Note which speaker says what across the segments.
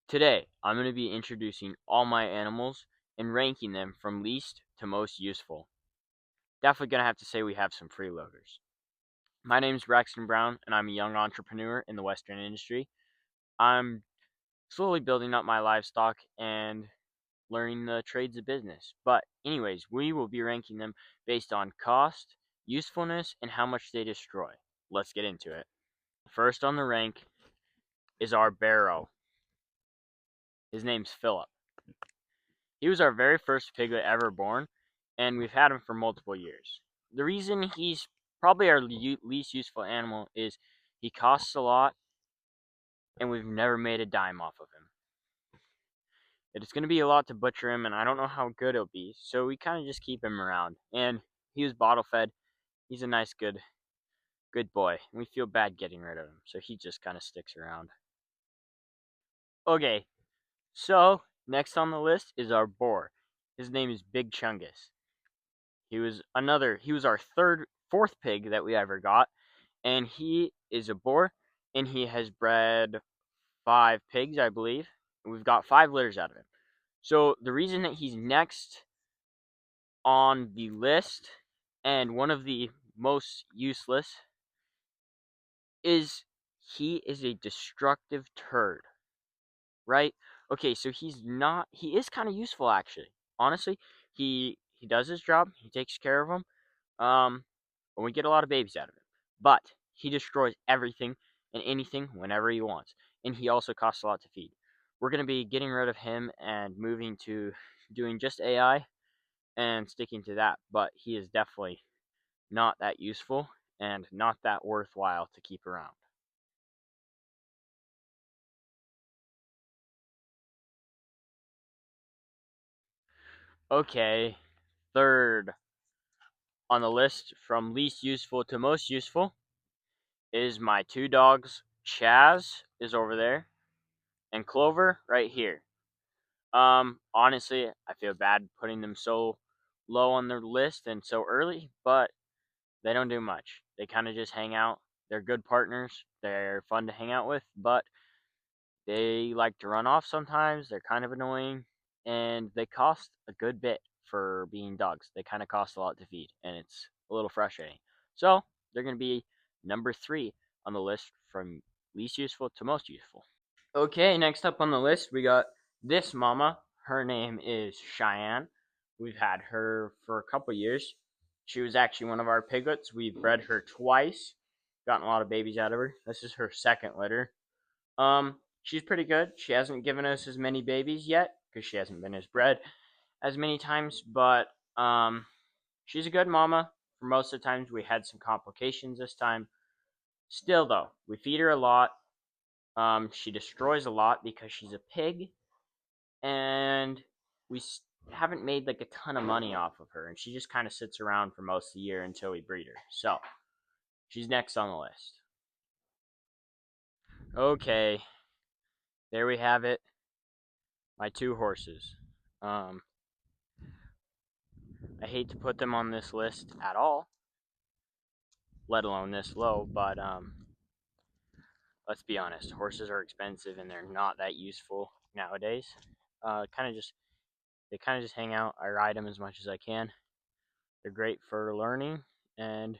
Speaker 1: Today, I'm going to be introducing all my animals and ranking them from least to most useful. Definitely going to have to say we have some freeloaders. My name is Braxton Brown, and I'm a young entrepreneur in the Western industry. I'm slowly building up my livestock and learning the trades of business. But, anyways, we will be ranking them based on cost, usefulness, and how much they destroy. Let's get into it. First on the rank is our Barrow. His name's Philip. He was our very first piglet ever born, and we've had him for multiple years. The reason he's probably our least useful animal is he costs a lot, and we've never made a dime off of him. It's going to be a lot to butcher him, and I don't know how good he'll be, so we kind of just keep him around. And he was bottle fed. He's a nice, good boy. We feel bad getting rid of him, so he just kind of sticks around. Okay, so next on the list is our boar. His name is Big Chungus. He was our fourth pig that we ever got, and he is a boar, and he has bred 5 pigs, I believe. We've got 5 litters out of him. So the reason that he's next on the list and one of the most useless is he is a destructive turd, right? Okay, so he is kind of useful actually. Honestly, he does his job, he takes care of them. And we get a lot of babies out of him. But he destroys everything and anything whenever he wants. And he also costs a lot to feed. We're going to be getting rid of him and moving to doing just AI and sticking to that. But he is definitely not that useful and not that worthwhile to keep around. Okay, third on the list from least useful to most useful is my 2 dogs. Chaz is over there and Clover right here. Honestly, I feel bad putting them so low on their list and so early, but they don't do much. They kind of just hang out. They're good partners. They're fun to hang out with, but they like to run off sometimes. They're kind of annoying, and they cost a good bit for being dogs. They kind of cost a lot to feed, and it's a little frustrating. So, they're going to be number 3 on the list from least useful to most useful. Okay, next up on the list, we got this mama. Her name is Cheyenne. We've had her for a couple years. She was actually one of our piglets. We've bred her twice, gotten a lot of babies out of her. This is her second litter. She's pretty good. She hasn't given us as many babies yet because she hasn't been as bred as many times, but she's a good mama. For most of the times, we had some complications this time. Still, though, we feed her a lot. She destroys a lot because she's a pig, and we haven't made like a ton of money off of her, and she just kind of sits around for most of the year until we breed her. So she's next on the list. Okay, there we have it. My 2 horses. Um, I hate to put them on this list at all, let alone this low, but let's be honest, horses are expensive and they're not that useful nowadays. Kind of just they kind of just hang out. I ride them as much as I can. They're great for learning, and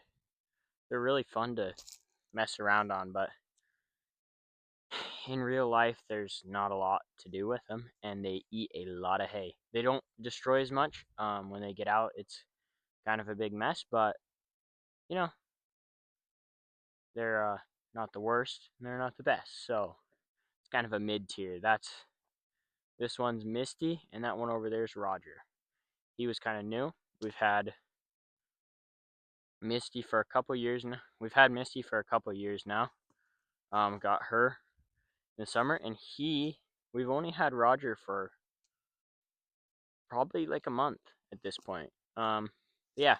Speaker 1: they're really fun to mess around on, but in real life, there's not a lot to do with them, and they eat a lot of hay. They don't destroy as much. When they get out, it's kind of a big mess, but you know, they're not the worst, and they're not the best. So it's kind of a mid tier. This one's Misty, and that one over there is Roger. He was kind of new. We've had Misty for a couple years now. We've had Misty for a couple years now. Got her in the summer, and we've only had Roger for probably like a month at this point. Yeah,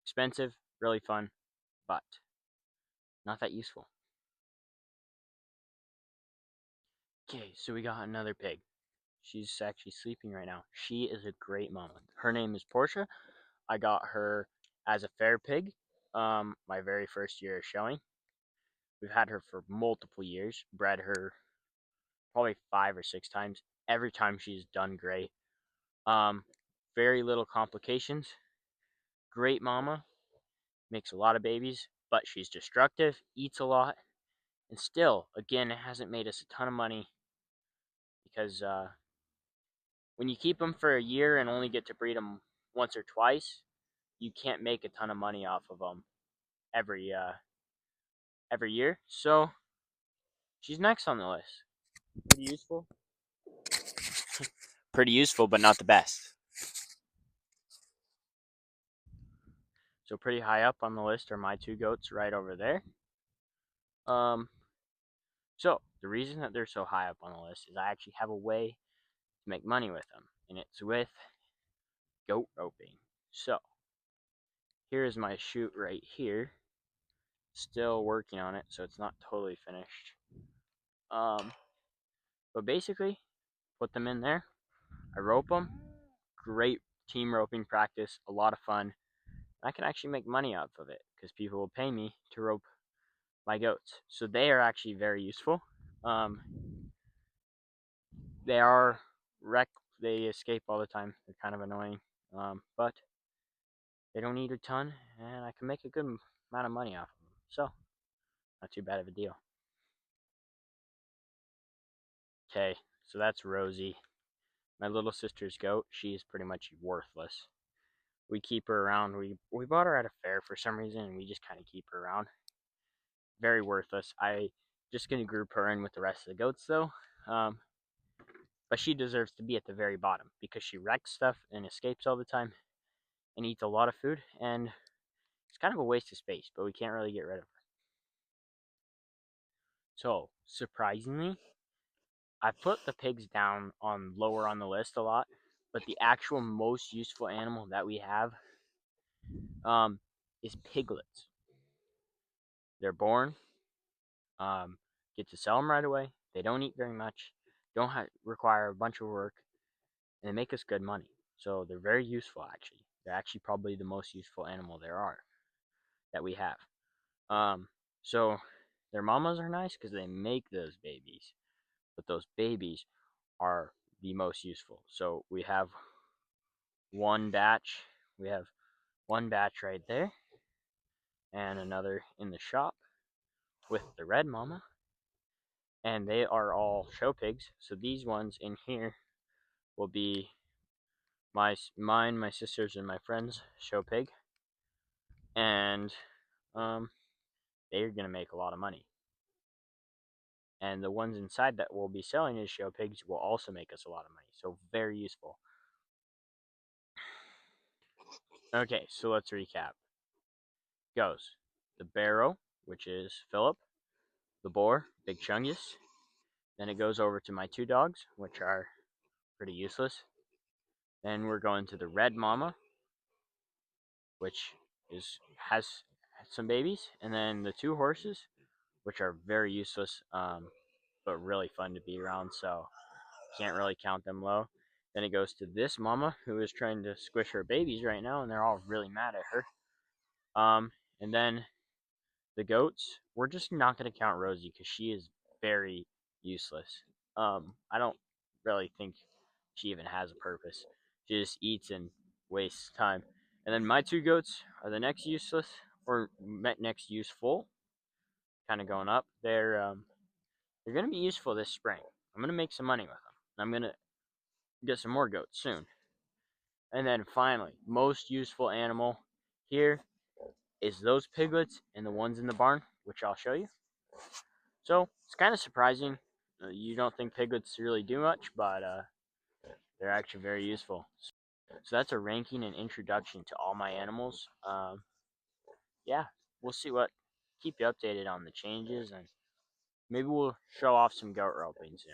Speaker 1: expensive, really fun, but not that useful. Okay, so we got another pig. She's actually sleeping right now. She is a great mama. Her name is Portia. I got her as a fair pig, my very first year of showing. We've had her for multiple years, bred her probably 5 or 6 times. Every time she's done great. Um, very little complications. Great mama, makes a lot of babies, but she's destructive, eats a lot, and still, again, it hasn't made us a ton of money because when you keep them for a year and only get to breed them once or twice, you can't make a ton of money off of them every every year. So she's next on the list. Pretty useful. Pretty useful, but not the best. So pretty high up on the list are my 2 goats right over there. Um, so the reason that they're so high up on the list is I actually have a way to make money with them, and it's with goat roping. So here is my chute right here. Still working on it, so it's not totally finished. But basically, put them in there. I rope them. Great team roping practice. A lot of fun. I can actually make money off of it because people will pay me to rope my goats. So they are actually very useful. Um, they are wreck. They escape all the time. They're kind of annoying, but they don't eat a ton, and I can make a good amount of money off of them. So not too bad of a deal. Okay, so that's Rosie. My little sister's goat. She's pretty much worthless. We keep her around. We bought her at a fair for some reason, and we just kind of keep her around. Very worthless. I just gonna group her in with the rest of the goats though. Um, but she deserves to be at the very bottom because she wrecks stuff and escapes all the time and eats a lot of food, and it's kind of a waste of space. But we can't really get rid of her. So surprisingly, I put the pigs down on lower on the list a lot, but the actual most useful animal that we have is piglets. They're born, um, get to sell them right away. They don't eat very much, don't require a bunch of work, and they make us good money. So they're very useful, actually. They're actually probably the most useful animal there are that we have. Um, so their mamas are nice because they make those babies, but those babies are the most useful. So we have one batch. We have one batch right there, and another in the shop with the red mama, and they are all show pigs. So these ones in here will be mine, my sister's, and my friend's show pig, and um, they're gonna make a lot of money. And the ones inside that we'll be selling as show pigs will also make us a lot of money. So very useful. Okay, so let's recap. Goes the Barrow, which is Philip, the Boar, Big Chungus. Then it goes over to my 2 dogs, which are pretty useless. Then we're going to the Red Mama, which has some babies, and then the 2 horses, which are very useless, but really fun to be around. So can't really count them low. Then it goes to this mama who is trying to squish her babies right now, and they're all really mad at her. And then the goats, we're just not going to count Rosie because she is very useless. I don't really think she even has a purpose. She just eats and wastes time. And then my 2 goats are the next useless or next useful, kind of going up. They're going to be useful this spring. I'm going to make some money with them. I'm going to get some more goats soon. And then finally, most useful animal here is those piglets and the ones in the barn, which I'll show you. So it's kind of surprising. You don't think piglets really do much, but they're actually very useful. So that's a ranking and introduction to all my animals. Yeah, we'll see what. Keep you updated on the changes, and maybe we'll show off some goat roping soon.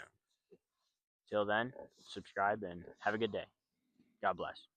Speaker 1: Till then, subscribe and have a good day. God bless.